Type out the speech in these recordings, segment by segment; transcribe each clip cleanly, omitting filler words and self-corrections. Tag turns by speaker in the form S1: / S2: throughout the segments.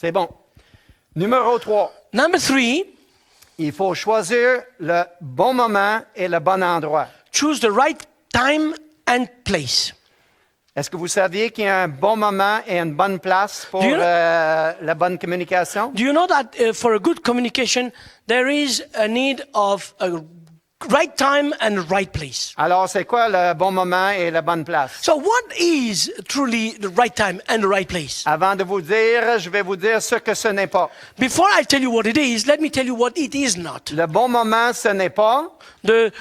S1: C'est bon. Numéro 3.
S2: Number 3,
S1: Il faut choisir le bon moment et le bon endroit.
S2: choose the right time and place.
S1: Est-ce que vous saviez qu'il y a un bon moment et une bonne place pour
S2: Do you know-
S1: la bonne communication?
S2: Do you know that for a good communication, there is a need of a right time and right place?
S1: Alors, c'est quoi le bon moment et la bonne place?
S2: So what is truly the right time and the right place?
S1: Avant de vous dire, je vais vous dire ce que ce n'est pas.
S2: Before I tell you what it is, let me tell you what it is not.
S1: Le bon moment, ce n'est pas
S2: The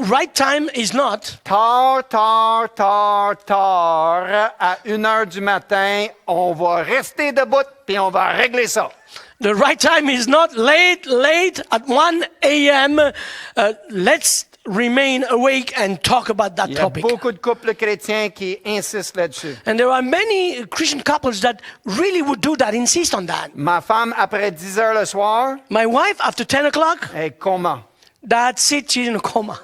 S2: right time is not
S1: tard, à 1h du matin, on va rester debout puis on va régler ça.
S2: the right time is not late at 1 a.m. Let's remain awake and talk about that
S1: Il y a
S2: topic.
S1: beaucoup de couples chrétiens qui insistent là-dessus.
S2: And there are many Christian couples that really would do that, insist on that.
S1: Ma femme, après 10 heures le soir,
S2: My wife, after 10 o'clock,
S1: est coma,
S2: that's it, she's in a coma.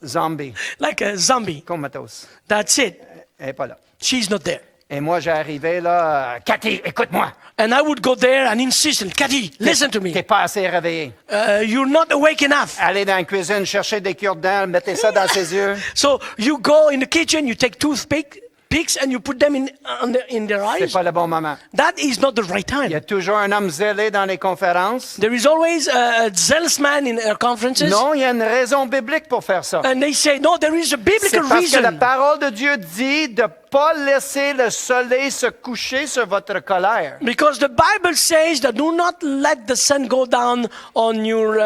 S1: zombie,
S2: Like a zombie.
S1: comatose.
S2: That's it.
S1: Elle n'est pas là.
S2: She's not there.
S1: Et moi, j'arrivais là, Cathy, écoute-moi.
S2: And I would go there and insist, Cathy, listen to
S1: T'es
S2: me.
S1: pas assez réveillé.
S2: You're not awake enough.
S1: Allez dans la cuisine, chercher des cure-dents, mettez ça dans ses yeux.
S2: So you go in the kitchen, you take toothpicks and you put them in their
S1: C'est
S2: eyes.
S1: pas le bon moment.
S2: That is not the right
S1: Il y a
S2: time.
S1: toujours un homme zélé dans les conférences.
S2: There is always a zealous man in our conferences.
S1: Non, il y a une raison biblique pour faire ça.
S2: And they say, no, there is a
S1: C'est
S2: biblical
S1: parce que la
S2: reason.
S1: parole de Dieu dit de ne pas laisser le soleil se coucher sur votre colère.
S2: Because the Bible says that do not let the sun go down on your...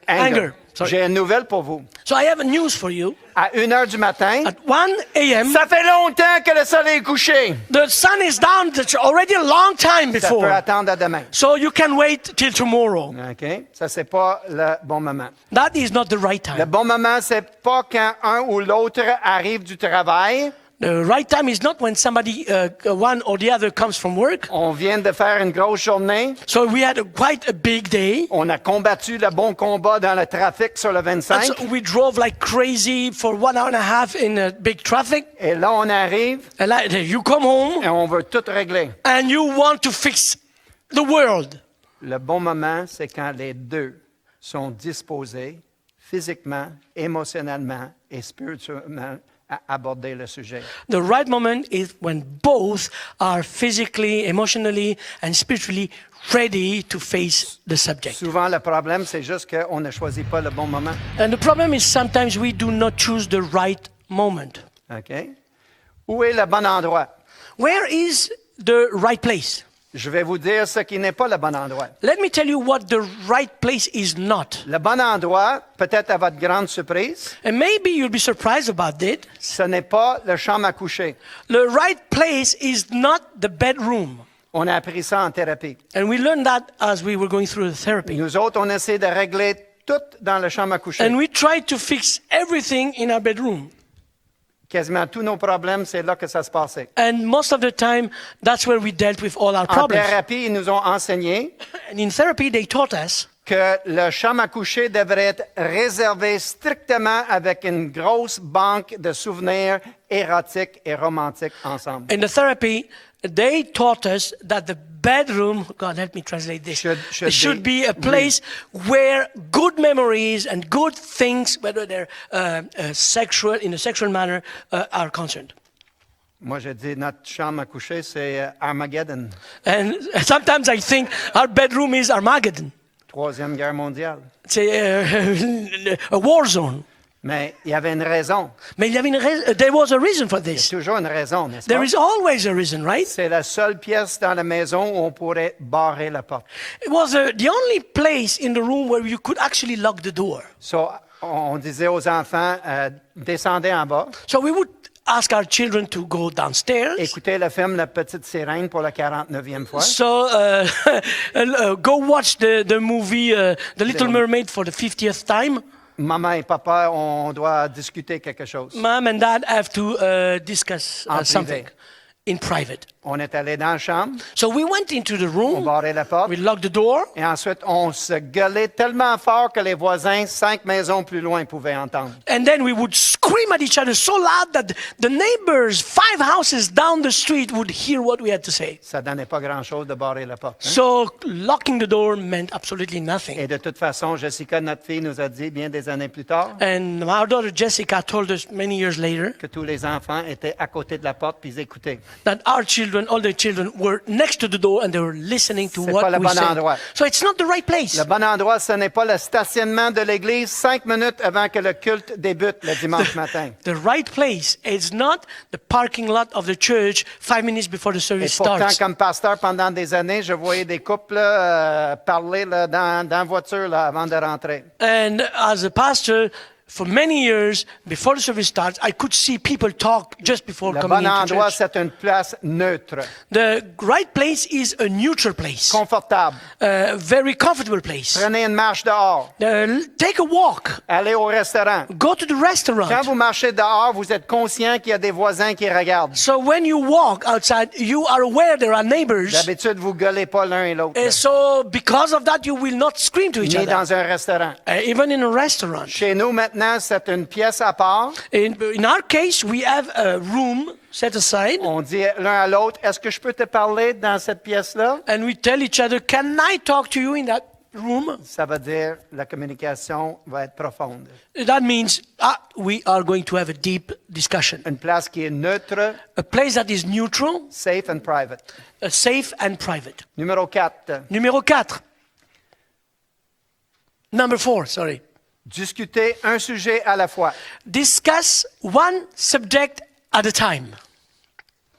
S2: Anger. Sorry.
S1: J'ai une nouvelle pour vous.
S2: So I have a news for you.
S1: À 1h du matin,
S2: At 1 a.m.,
S1: ça fait longtemps que le soleil est couché.
S2: the sun is down that's already a long time
S1: Ça peut
S2: before.
S1: attendre à demain.
S2: So you can wait till tomorrow.
S1: OK? Ça, c'est pas le bon moment.
S2: That is not the right
S1: Le
S2: time.
S1: bon moment, c'est pas quand un ou l'autre arrive du travail.
S2: The right time is not when somebody, one or the other, comes from work.
S1: On vient de faire une grosse journée.
S2: So we had quite a big day.
S1: On a combattu le bon combat dans le trafic sur le
S2: And
S1: 25.
S2: so we drove like crazy for 1 hour and a half in big traffic.
S1: Et là, on arrive
S2: And like, you come home
S1: et on veut tout régler.
S2: and you want to fix the world.
S1: Le bon moment, c'est quand les deux sont disposés physiquement, émotionnellement et spirituellement à aborder le sujet.
S2: The right moment is when both are physically, emotionally, and spiritually ready to face the subject.
S1: Souvent, le problème, c'est juste qu'on ne choisit pas le bon moment.
S2: And the problem is sometimes we do not choose the right moment.
S1: OK? Où est le bon endroit?
S2: Where is the right place?
S1: Je vais vous dire ce qui n'est pas le bon endroit.
S2: Let me tell you what the right place is not.
S1: Le bon endroit, peut-être à votre grande surprise,
S2: And maybe you'll be surprised about it.
S1: ce n'est pas le chambre à coucher.
S2: The right place is not the bedroom.
S1: On a appris ça en thérapie.
S2: And we learned that as we were going through the therapy.
S1: Nous autres, on essaie de régler tout dans le chambre à coucher.
S2: And we tried to fix everything in our bedroom.
S1: Quasiment tous nos problèmes, c'est là que ça se passait.
S2: And most of the time, that's where we dealt with all our
S1: En
S2: problems.
S1: thérapie, ils nous ont enseigné
S2: And in therapy, they taught us
S1: que le chambre à coucher devrait être réservé strictement avec une grosse banque de souvenirs érotiques et romantiques ensemble.
S2: in the therapy, they taught us that the bedroom, God help me translate this,
S1: Should
S2: be a place where good memories and good things, whether they're sexual, in a sexual manner, are concerned.
S1: Moi, je dis notre chambre à coucher, c'est Armageddon,
S2: And sometimes I think our bedroom is Armageddon.
S1: Troisième Guerre mondiale.
S2: It's a war zone.
S1: Mais il y avait une raison.
S2: Mais il y avait there was a reason for
S1: Il y a
S2: this.
S1: toujours une raison, n'est-ce
S2: There
S1: pas?
S2: is always a reason, right?
S1: C'est la seule pièce dans la maison où on pourrait barrer la porte.
S2: It was the only place in the room where you could actually lock the door.
S1: So, on disait aux enfants, descendez en bas,
S2: So we would ask our children to go downstairs.
S1: écoutez le film La Petite Sirène pour la 49e fois.
S2: So go watch the movie The Little Mermaid for the 50th time.
S1: Maman et papa, on doit discuter quelque chose.
S2: Mom and dad have to discuss
S1: En
S2: something
S1: privé.
S2: in private.
S1: On est allé dans la chambre,
S2: So we went into the
S1: on
S2: room,
S1: barrait la porte,
S2: we locked the door,
S1: et ensuite on se gueulait tellement fort que les voisins, 5 maisons plus loin, pouvaient entendre.
S2: and then we would scream at each other so loud that the neighbors 5 houses down the street would hear what we had to say.
S1: Ça donnait pas grand-chose de barrer la porte. Hein?
S2: So locking the door meant absolutely nothing.
S1: Et de toute façon, Jessica, notre fille, nous a dit bien des années plus tard
S2: And our daughter Jessica told us many years later
S1: que tous les enfants étaient à côté de la porte puis ils écoutaient.
S2: that our children, all the children, were next to the door and they were listening to
S1: C'est
S2: what
S1: pas le
S2: we
S1: bon
S2: said.
S1: endroit.
S2: So it's not the right place.
S1: Le bon endroit, ce n'est pas le stationnement de l'église 5 minutes avant que le culte débute le dimanche matin.
S2: The right place is not the parking lot of the church 5 minutes before the
S1: Et
S2: service
S1: pourtant,
S2: starts.
S1: comme pasteur, pendant des années, je voyais des couples là, parler là, dans la voiture là, avant de rentrer.
S2: And as a pastor, for many years, before the service starts, I could see people talk just before
S1: Le
S2: coming
S1: bon
S2: into
S1: endroit,
S2: church.
S1: c'est une place neutre,
S2: The right place is a neutral place,
S1: confortable.
S2: a very comfortable place.
S1: Prenez une marche dehors.
S2: Take a walk,
S1: Allez au restaurant.
S2: go to the
S1: Quand
S2: restaurant.
S1: vous marchez dehors, vous êtes conscient qu'il y a des voisins qui regardent.
S2: So when you walk outside, you are aware there are neighbors.
S1: D'habitude, vous gueulez pas l'un et l'autre,
S2: And so because of that, you will not scream to each
S1: ni
S2: other.
S1: dans un restaurant.
S2: Even in a restaurant.
S1: Chez nous, maintenant, c'est une pièce à part.
S2: In our case, we have a room set aside,
S1: On dit l'un à l'autre, est-ce que je peux te parler dans cette pièce-là?
S2: and we tell each other, "Can I talk to you in that room?"
S1: Ça veut dire la communication va être profonde.
S2: That means we are going to have a deep discussion.
S1: Une place qui est neutre,
S2: A place that is neutral,
S1: safe and private.
S2: safe and private.
S1: Numéro 4,
S2: Numéro 4. Number 4, sorry.
S1: discuter un sujet à la fois.
S2: Discuss one subject at a time.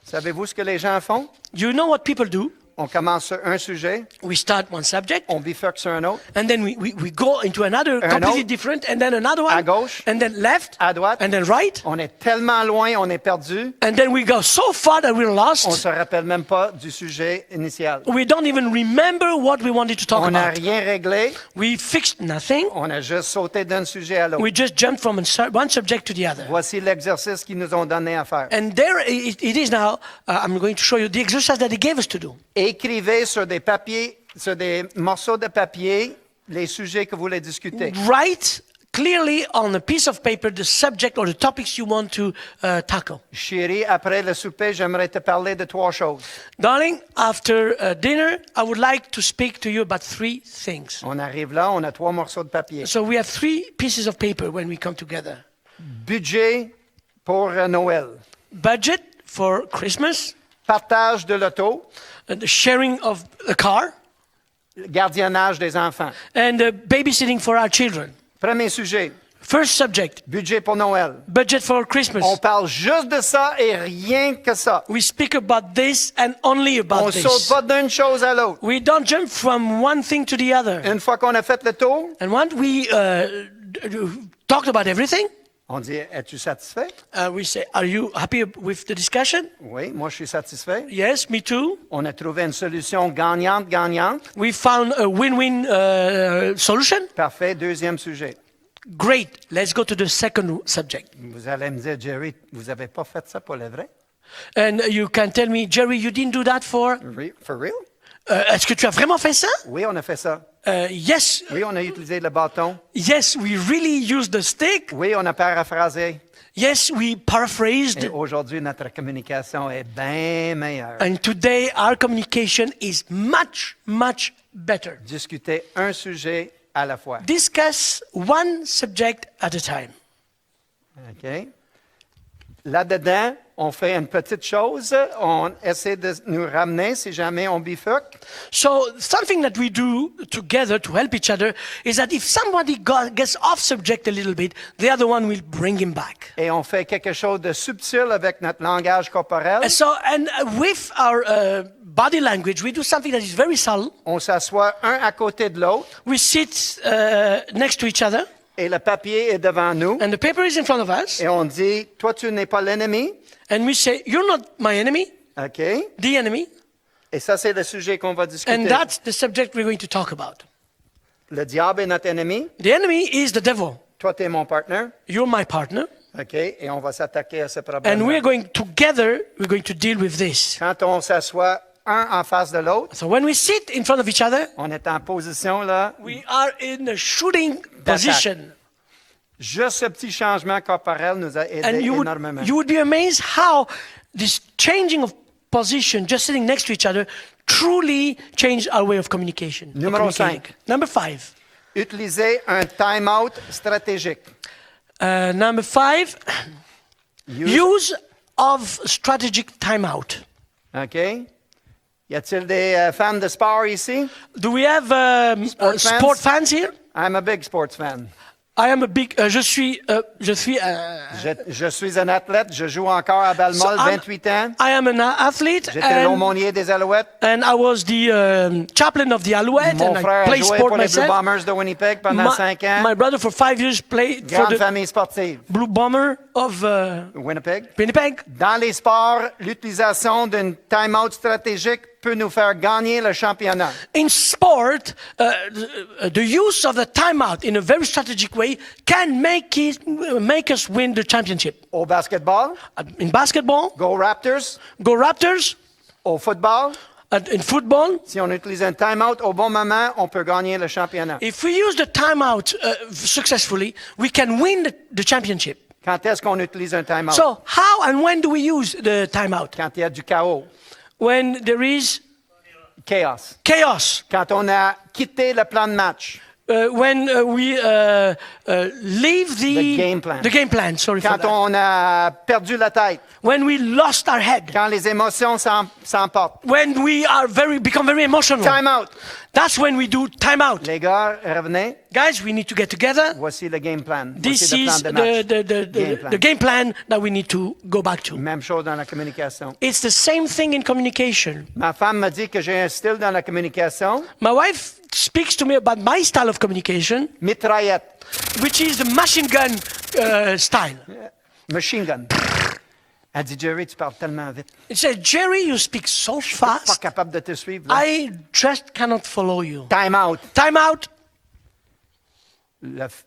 S1: Savez-vous ce que les gens font?
S2: You know what people do?
S1: On commence sur un sujet,
S2: We start one subject,
S1: on bifurque sur un autre,
S2: and then we go into another completely
S1: autre.
S2: different, and then another one,
S1: À gauche.
S2: and then left,
S1: à droite.
S2: and then right,
S1: On est tellement loin, on est perdu,
S2: and then we go so far that we're
S1: on
S2: lost.
S1: se rappelle même pas du sujet initial.
S2: We don't even remember what we wanted to talk
S1: On n'a
S2: about.
S1: rien réglé,
S2: We fixed nothing.
S1: on a juste sauté d'un sujet à l'autre.
S2: We just jumped from one subject to the other.
S1: Voici l'exercice qu'ils nous ont donné à faire.
S2: And there it is now. I'm going to show you the exercise that they gave us to do.
S1: Écrivez sur des papiers, sur des morceaux de papier, les sujets que vous voulez discuter.
S2: Write clearly on a piece of paper the subject or the topics you want to tackle.
S1: Chérie, après le souper, j'aimerais te parler de 3 choses.
S2: Darling, after dinner, I would like to speak to you about 3 things.
S1: On arrive là, on a 3 morceaux de papier.
S2: So we have 3 pieces of paper when we come together.
S1: Budget pour Noël.
S2: Budget for Christmas,
S1: Partage de l'auto.
S2: the sharing of the car,
S1: Gardiennage des enfants.
S2: and babysitting for our children.
S1: Premier sujet,
S2: First subject,
S1: budget pour Noël.
S2: budget for Christmas.
S1: On parle juste de ça et rien que ça.
S2: We speak about this and only
S1: On
S2: about
S1: ne saute
S2: this.
S1: pas d'une chose à l'autre.
S2: We don't jump from one thing to the other.
S1: Une fois qu'on a fait le tour,
S2: And once we talked about everything,
S1: on dit, es-tu satisfait?
S2: we say, "Are you happy with the discussion?"
S1: Oui, moi je suis satisfait.
S2: Yes, me too.
S1: On a trouvé une solution gagnante-gagnante.
S2: We found a win-win solution.
S1: Parfait, deuxième sujet.
S2: Great. Let's go to the second subject.
S1: Vous allez me dire, Jerry, vous n'avez pas fait ça pour le vrai?
S2: And you can tell me, Jerry, you didn't do that for...
S1: For real?
S2: Est-ce que tu as vraiment fait ça?
S1: Oui, on a fait ça.
S2: Yes.
S1: Oui, on a utilisé le bâton.
S2: Yes, we really used the stick.
S1: Oui, on a paraphrasé.
S2: Yes, we paraphrased.
S1: Et aujourd'hui, notre communication est bien meilleure.
S2: And today, our communication is much, much better.
S1: Discuter un sujet à la fois.
S2: Discuss one subject at a time.
S1: OK? Là-dedans, on fait une petite chose. On essaie de nous ramener si jamais on bifurque.
S2: So something that we do together to help each other is that if somebody gets off subject a little bit, the other one will bring him back.
S1: Et on fait quelque chose de subtil avec notre langage corporel.
S2: And with our body language, we do something that is very subtle.
S1: On s'assoit un à côté de l'autre
S2: We sit next to each other,
S1: et le papier est devant nous.
S2: and the paper is in front of us,
S1: Et on dit, toi, tu n'es pas l'ennemi.
S2: and we say, "You're not my enemy,
S1: OK?
S2: the enemy."
S1: Et ça, c'est le sujet qu'on va discuter.
S2: And that's the subject we're going to talk about.
S1: Le diable est notre ennemi.
S2: The enemy is the devil.
S1: Toi, tu es mon partenaire.
S2: You're my partner.
S1: OK? Et on va s'attaquer à ce
S2: And
S1: problème.
S2: we're going to deal with this.
S1: Quand on s'assoit un en face de l'autre,
S2: So when we sit in front of each other,
S1: on est en position, là,
S2: we are in a shooting position.
S1: juste ce petit changement corporel nous a aidé
S2: And
S1: énormément.
S2: you would be amazed how this changing of position, just sitting next to each other, truly changed our way of communication. of
S1: Numéro
S2: communicating. Number 5.
S1: Utiliser un time-out stratégique.
S2: Number 5, use of strategic timeout.
S1: OK? Y a-t-il des fans de sport ici?
S2: Do we have
S1: Sport fans?
S2: sport fans here?
S1: I'm a big sports fan.
S2: I am a big. Je suis.
S1: Je suis un athlète, je joue encore à Balmol, 28 ans.
S2: I am an athlete,
S1: J'étais l'aumônier des Alouettes.
S2: and I was the chaplain of the Alouette,
S1: Mon
S2: and I
S1: frère a
S2: play
S1: joué
S2: sport
S1: pour les Blue
S2: myself.
S1: Bombers de Winnipeg pendant 5 ans.
S2: My brother for 5 years played for
S1: Grande
S2: the
S1: famille sportive.
S2: Blue Bomber of
S1: Winnipeg.
S2: Winnipeg.
S1: Dans les sports, l'utilisation d'une time-out stratégique peut nous faire gagner le championnat.
S2: In sport, the use of the timeout in a very strategic way can make us win the championship.
S1: Au basketball,
S2: In basketball,
S1: go Raptors.
S2: go Raptors.
S1: Au football,
S2: In football,
S1: si on utilise un time-out au bon moment, on peut gagner le championnat.
S2: if we use the timeout successfully, we can win the championship.
S1: Quand est-ce qu'on utilise un time-out?
S2: So how and when do we use the timeout?
S1: Quand il y a du chaos,
S2: When there is
S1: chaos.
S2: chaos.
S1: Quand on a quitté le plan de match.
S2: When we leave
S1: The game plan.
S2: The game plan, sorry for
S1: Quand
S2: that.
S1: on a perdu la tête.
S2: When we lost our head.
S1: Quand les émotions s'emportent.
S2: When we are become very emotional.
S1: Time-out.
S2: That's when we do timeout.
S1: Les gars, revenez.
S2: Guys, we need to get together.
S1: Voici le game plan.
S2: This
S1: Voici le plan
S2: is
S1: de match.
S2: the,
S1: Game plan.
S2: the game plan that we need to go back to.
S1: Même chose dans la communication.
S2: It's the same thing in communication.
S1: Ma femme me dit que j'ai un style dans la communication.
S2: My wife speaks to me about my style of communication,
S1: Mitraillette.
S2: which is the machine gun style.
S1: Machine gun. Elle dit, Jerry, tu parles tellement vite.
S2: It says, Jerry, you speak so
S1: Pas
S2: fast,
S1: capable de te suivre. là.
S2: I just cannot follow you.
S1: Time out.
S2: Time out.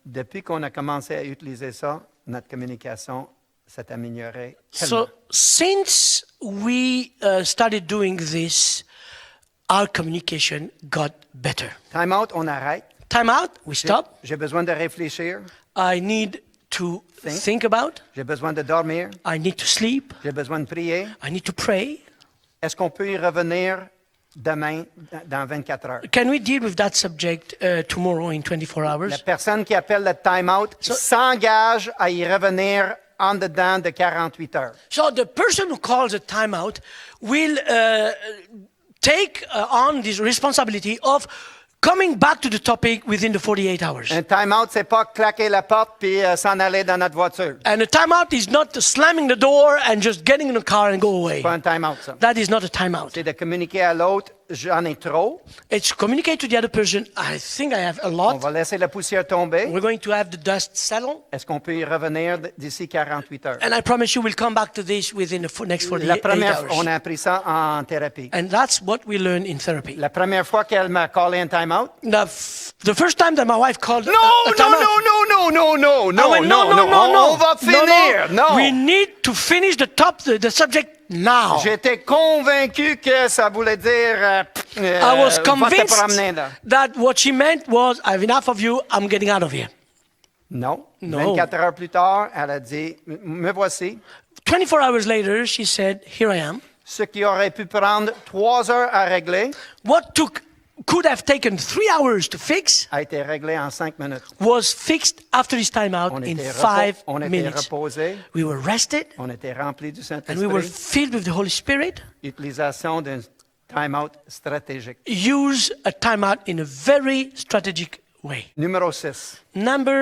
S1: Depuis qu'on a commencé à utiliser ça, notre communication s'est améliorée tellement.
S2: So since we started doing this, our communication got better.
S1: Time out, on arrête.
S2: Time out, we stop.
S1: J'ai besoin de réfléchir.
S2: I need to think about.
S1: J'ai besoin de dormir.
S2: I need to sleep.
S1: J'ai besoin de prier.
S2: I need to pray.
S1: Est-ce qu'on peut y revenir demain, dans 24 heures?
S2: Can we deal with that subject tomorrow in 24
S1: La
S2: hours?
S1: personne qui appelle le time-out s'engage à y revenir en dedans de 48 heures.
S2: So the person who calls a timeout will take on this responsibility of coming back to the topic within the 48 hours.
S1: Un time-out, c'est pas claquer la porte puis s'en aller dans notre voiture.
S2: And a timeout is not slamming the door and just getting in the car and go away.
S1: C'est pas un time-out, ça.
S2: That is not a timeout.
S1: C'est de communiquer à l'autre, j'en ai trop.
S2: It's communicate to the other person, I think I have a
S1: On
S2: lot.
S1: va laisser la poussière tomber.
S2: We're going to have the dust settle.
S1: Est-ce qu'on peut y revenir d'ici 48 heures?
S2: And I promise you we'll come back to this within the next
S1: La
S2: 48
S1: première, on
S2: hours.
S1: a appris ça en thérapie.
S2: And that's what we learn in therapy.
S1: La première fois qu'elle m'a callé un time-out,
S2: The first time that my wife called
S1: non,
S2: a
S1: non,
S2: timeout,
S1: non, non, non, non,
S2: I went,
S1: non, non, non, on va finir, non.
S2: We need to finish the subject now.
S1: J'étais convaincu que ça voulait dire
S2: I was
S1: va te
S2: convinced
S1: promener là.
S2: that what she meant was, I have enough of you, I'm getting out of here.
S1: Non.
S2: No.
S1: 24 heures plus tard, elle a dit, me voici.
S2: 24 hours later, she said, here I am.
S1: Ce qui aurait pu prendre 3 heures à régler
S2: What could have taken 3 hours to fix
S1: a été réglé en 5 minutes.
S2: was fixed after his time out
S1: On
S2: in
S1: était,
S2: 5
S1: on était
S2: minutes.
S1: reposé,
S2: We were rested
S1: on était rempli du
S2: and we were
S1: Saint-Esprit.
S2: filled with the Holy Spirit.
S1: Utilisation d'un time-out stratégique.
S2: Use a timeout in a very strategic way.
S1: Numéro 6.
S2: Number